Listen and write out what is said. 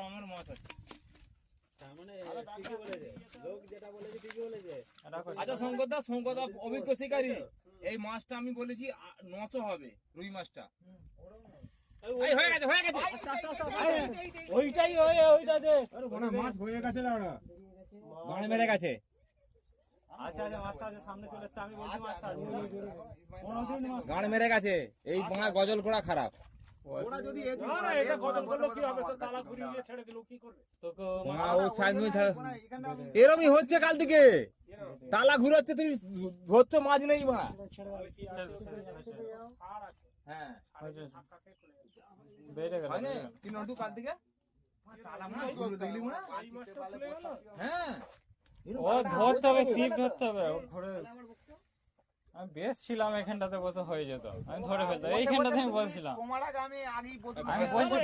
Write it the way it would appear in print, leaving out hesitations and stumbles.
আমার মাছ আছে। আচ্ছা শঙ্করদা অভিজ্ঞ শিকারী, এই মাছটা আমি বলেছি 900 হবে, রুই মাছটা। হয়ে গেছে ওইটাই ওইটাতে মাছ হয়ে গেছে না, গাড়ি মেরে গেছে। আচ্ছা মাছটা আছে সামনে চলে এসেছে, আমি বলছি মাছটা গাড়ি মেরে গেছে। এই বাঁ গজল করা খারাপ। ওরা যদি এটা গজল করলো কি হবে, তো তালা ঘুরিয়ে ছেড়ে দিল কি করবে? এরমই হচ্ছে কাল থেকে, তালা ঘুরাচ্ছে, তুমি ধরছো মাছ নেই মা। হ্যাঁ বেড়ে গেল তিন ঘন্টা কাল থেকে। হ্যাঁ ও ধরতে হবে, সিপ ধরতে হবে। আমি বেশ ছিলাম এখানটাতে বসে হয়ে যেত, আমি ধরে ফেলতাম। এইখানটাতে আমি বসছিলাম, আমি বলছি